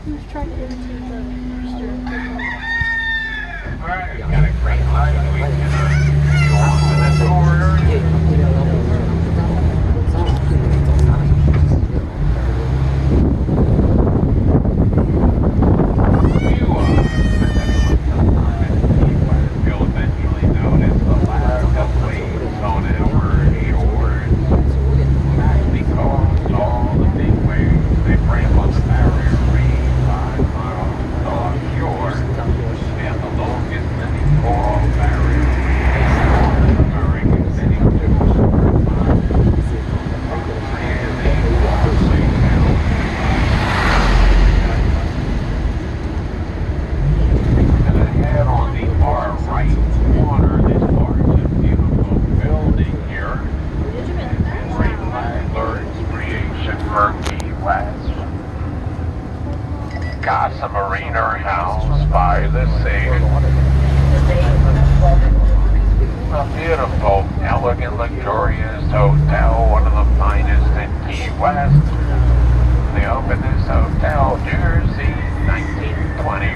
He was trying to imitate the rooster. Alright, got a great light. We can go on to this corridor. You'll eventually notice the lack of waves on our shores. Because all the big waves they break on the barrier reef 5 miles offshore, and the longest living coral barrier occurring in many and ahead on the far right corner, this large and beautiful building here is Ray Flagler's creation for Key West. Casa Marina House by the sea. A beautiful, elegant, luxurious hotel, one of the finest in Key West. They opened this hotel Jersey 1920.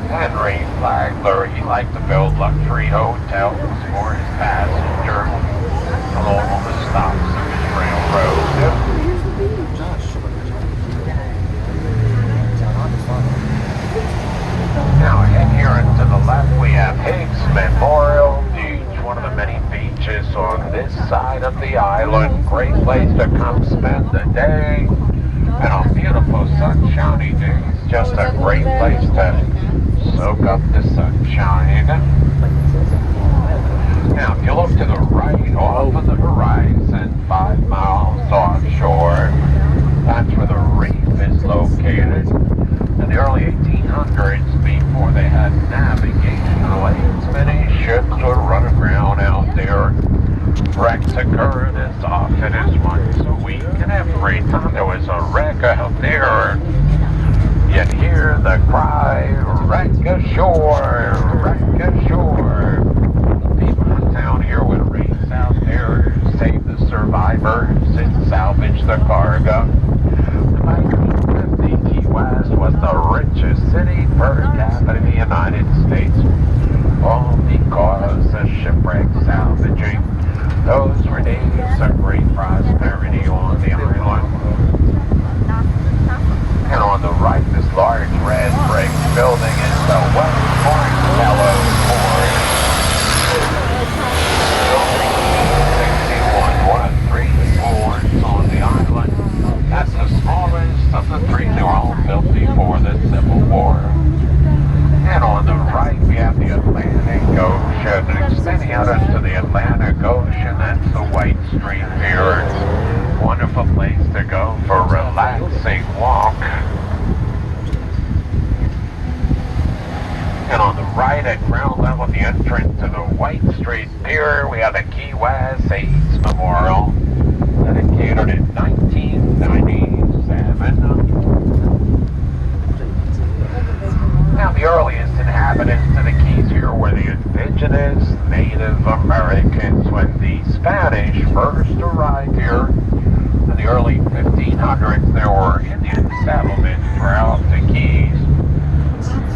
Henry Flagler, he liked to build luxury hotels for his passengers along all the stops of his railroad. Now in here and to the left we have Higgs Memorial Beach, one of the many beaches on this side of the island. Great place to come spend the day. And on beautiful sunshiny days, just a great place to soak up the sunshine. Now if you look to the right off of the horizon, 5 miles offshore, that's where the reef is located. In the early 1800s, before they had navigation lanes, many ships would run aground out there. Wrecks occurred as often as once a week, and every time there was a wreck out there, you'd hear the cry, wreck ashore, wreck ashore. People in town here would race out there, save the survivors, and salvage the cargo. By 1950, Key West was the richest city per capita in the United States. All because of shipwreck salvaging. Those were days of great prosperity on the island. And on the right, this large red brick building is the West Point Yellow Ford. Building 6113 Fords on the island. That's the smallest of the three. They were all built before the Civil War. And on the right, we have the Atlantic Ocean. Extending out into the Atlantic Ocean, that's the White Street Pier. Wonderful place to go for a relaxing walk. And on the right at ground level, the entrance to the White Street Pier, we have the Key West AIDS Memorial, dedicated in 1997. Now, the earliest inhabitants of the Keys here were the indigenous Native Americans. When the Spanish first arrived here in the early 1500s, there were Indian settlements throughout the Keys.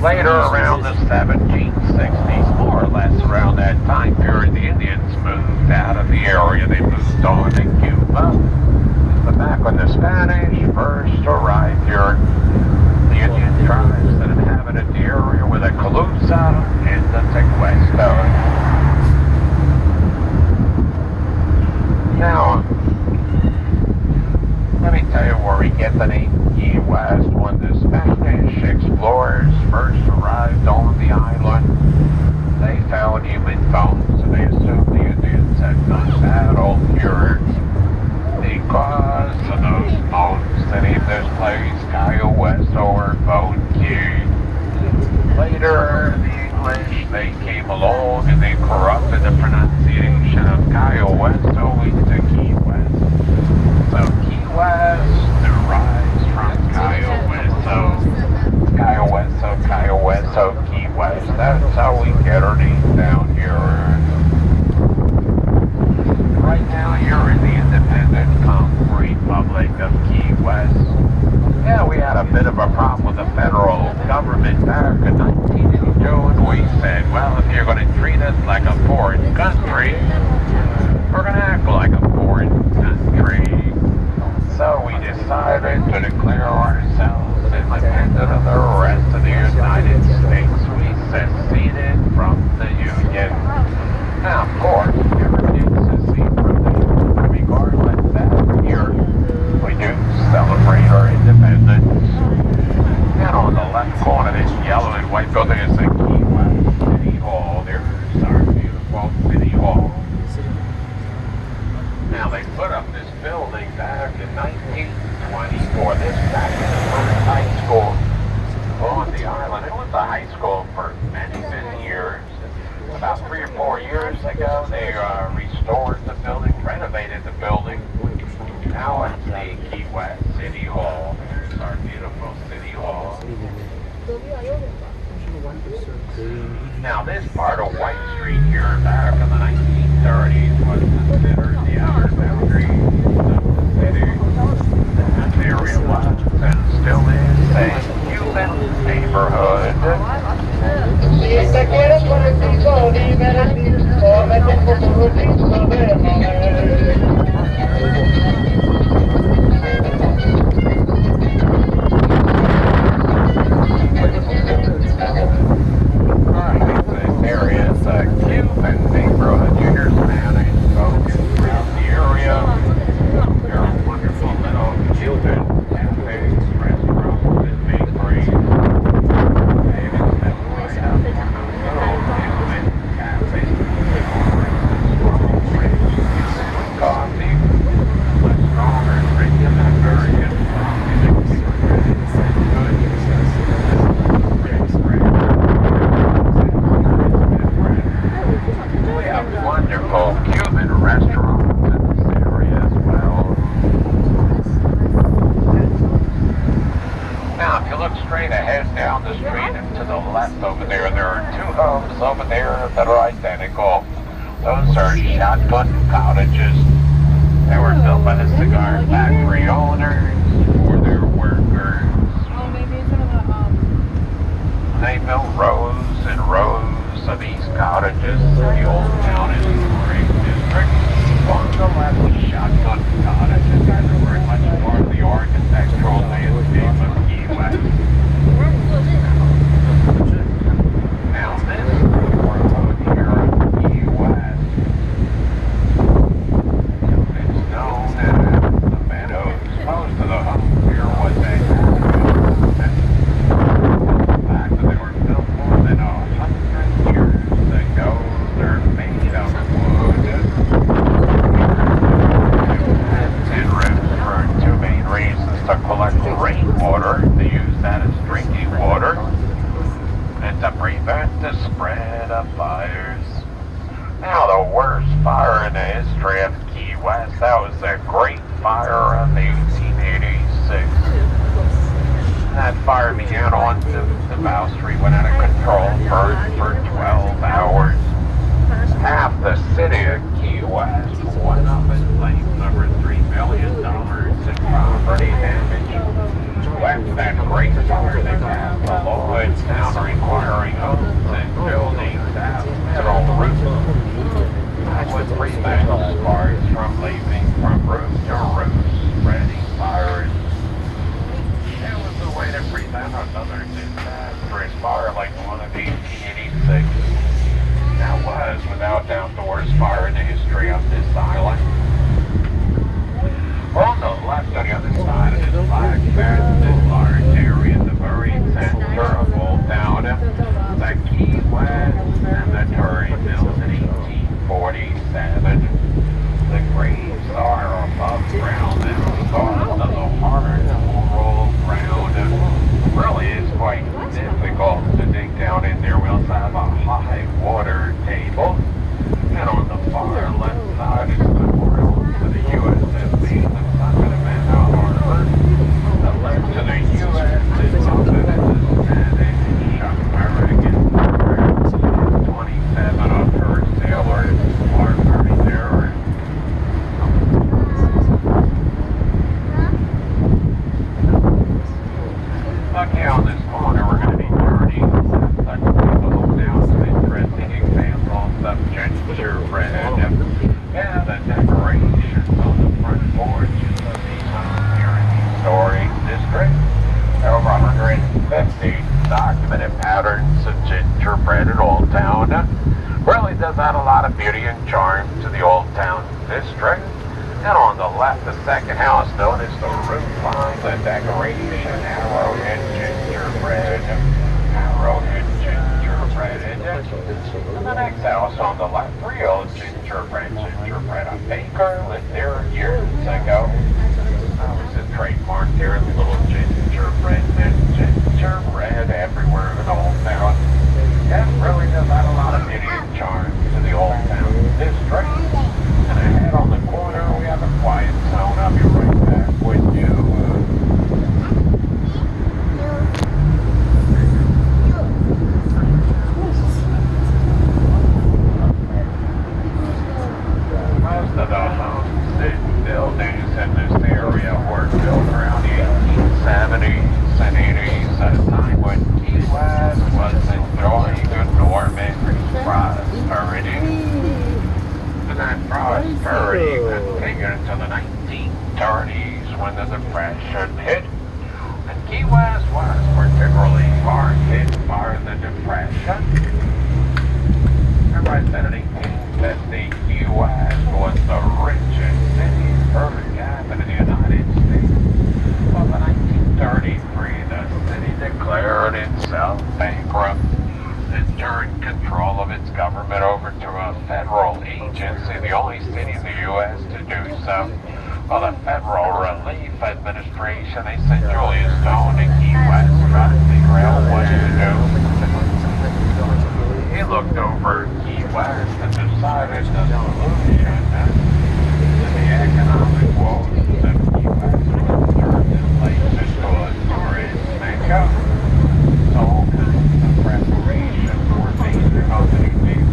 Later, around the 1760s, more or less around that time period, the Indians moved out of the area. They moved on to Cuba. But back when the Spanish first arrived here, the Indian tribes that inhabited the area were the Calusa and the Tequestos. Now, let me tell you where we get the name Key West. When the Spanish explorers first arrived on the island, they found human bones, and they assumed the Indians had been battle here. Because of those bones, they named this place Cayo West or Bone Key. Later, the English, they came along and they corrupted the pronunciation of Cayo West to Key West. So Key West derives from Cayo West, Cayo West, Key West. That's how we get our name down here. Right now, you're in the independent Republic of Key West. Yeah, we building back in 1924. This back in the first high school on the island. It was a high school for many, many years. About 3 or 4 years ago, they restored the building, renovated the building. Now it's the Key West City Hall. Here's our beautiful City Hall. Now this part of White Street here back in the 1930s was considered the outer boundary of the city. That area was and still is a Cuban neighborhood. Si te quieres por el piso, dímelo, o me tengo por un piso de Area is a Cuban neighborhood. You hear Spanish spoken throughout the area. There are wonderful little Cuban cafes, restaurants, and bakeries. Maybe some right up little Cuban cafes. Coffee, much stronger drink than American coffee. We have wonderful Cuban restaurants in this area as well. Now, if you look straight ahead down the street and to the left over there, there are 2 homes over there that are identical. Those are shotgun cottages. They were built by the cigar factory owners for their workers. Oh, maybe it's one of the, They built rows and rows of these cottages in the old town historic district. On the left was shotgun cottages. These are very much part of the architectural landscape of Key West. Now this neighborhood here of Key West is known as the Meadows. Most of the homes here was a fact that they were built more than 100 years ago. They're made of wood. Tin roofs for 2 main reasons: to collect rainwater, to use that as drinking water, and to prevent the spread of fires. Now, the worst fire in the history of Key West, that was the Great Fire of 1886. That fire began on the Bow Street, went out of control, burned for 12 hours. Half the city of Key West went up in flames, over $3 million in property damage. After that great fire, they passed a law in town requiring homes and buildings to have metal roofs. That would prevent sparks from leaping from roof to roof, spreading fires. That was the way to prevent another disastrous fire like the one of 1886. That was, without doubt, the worst fire in the history of this island. On the left, on the other side of this black fence, this large area in the very center of Old Town, the Key West Cemetery, built in 1847. The graves are above ground and soft of the hard coral ground. Really is quite difficult to dig down in there. We also have a high water table. And on the far left side is the memorial to the USS Maine, the Sacramento Harbor. The left to the U.S. is often as the Spanish American Harbor. 27 of her sailors are buried there. Okay, on this corner we're going to be journeying down some interesting examples of gingerbread and the decorations on the front porches of these homes here in the historic district. Over 150 documented patterns of gingerbread in Old Town. Really does add a lot of beauty and charm to the Old Town district. And on the left, the second house known as the roof line, the decoration, arrowhead gingerbread, arrowhead gingerbread. And the next house on the left, real gingerbread, a baker lived there years ago. in this area were built around the 1870s and 80s, at a time when Key West was enjoying enormous prosperity. And that prosperity continued until the 1930s when the Depression hit. And Key West was particularly hard hit by the Depression. Everybody said in 1850, Key West was the richest city per capita in the United States. Well, in 1933, the city declared itself bankrupt and turned control of its government over to a federal agency, the only city in the U.S. to do so. Well, the Federal Relief Administration, they sent Julius Stone to Key West to try to figure out what to do. He looked over Key West and decided the solution to the economic woes of Key West was to turn this place into a tourist mecca. So all kinds of preparation for things the company made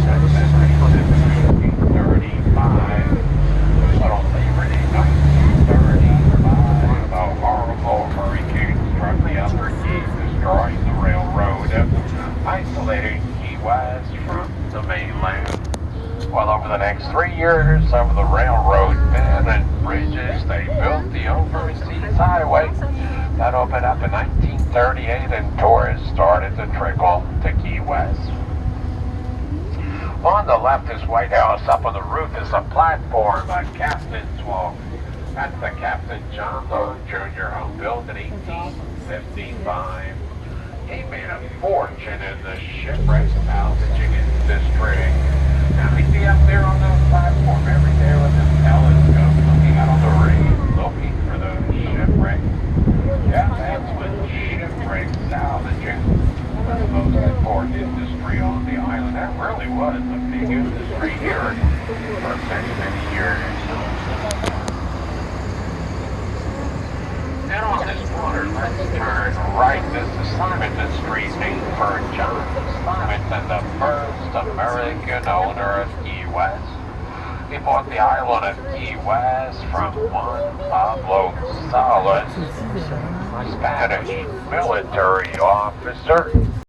celebration in 1835. But on Labor Day 1935, a horrible hurricane struck the Upper Cape, destroying the railroad, isolating Key West from the mainland. Well, over the next 3 years, over the railroad bed and bridges, they built the Overseas Highway. That opened up in 1938, and tourists started to trickle to Key West. On the left is White House. Up on the roof is a platform, a captain's walk. That's the Captain John Lowe Jr. home built in 1855. He made a fortune in the shipwreck salvaging industry. Now he'd be up there on the platform every day with his telescope looking out on the rain, looking for those shipwrecks. Yeah, that's what shipwreck salvaging was the most important industry on the island. That really was a big industry here for many, many years. And on this water, let's turn right. This is Simonton Street, named for John Simonton, the first American owner of Key West. He bought the island of Key West from one Pablo Salas, Spanish military officer.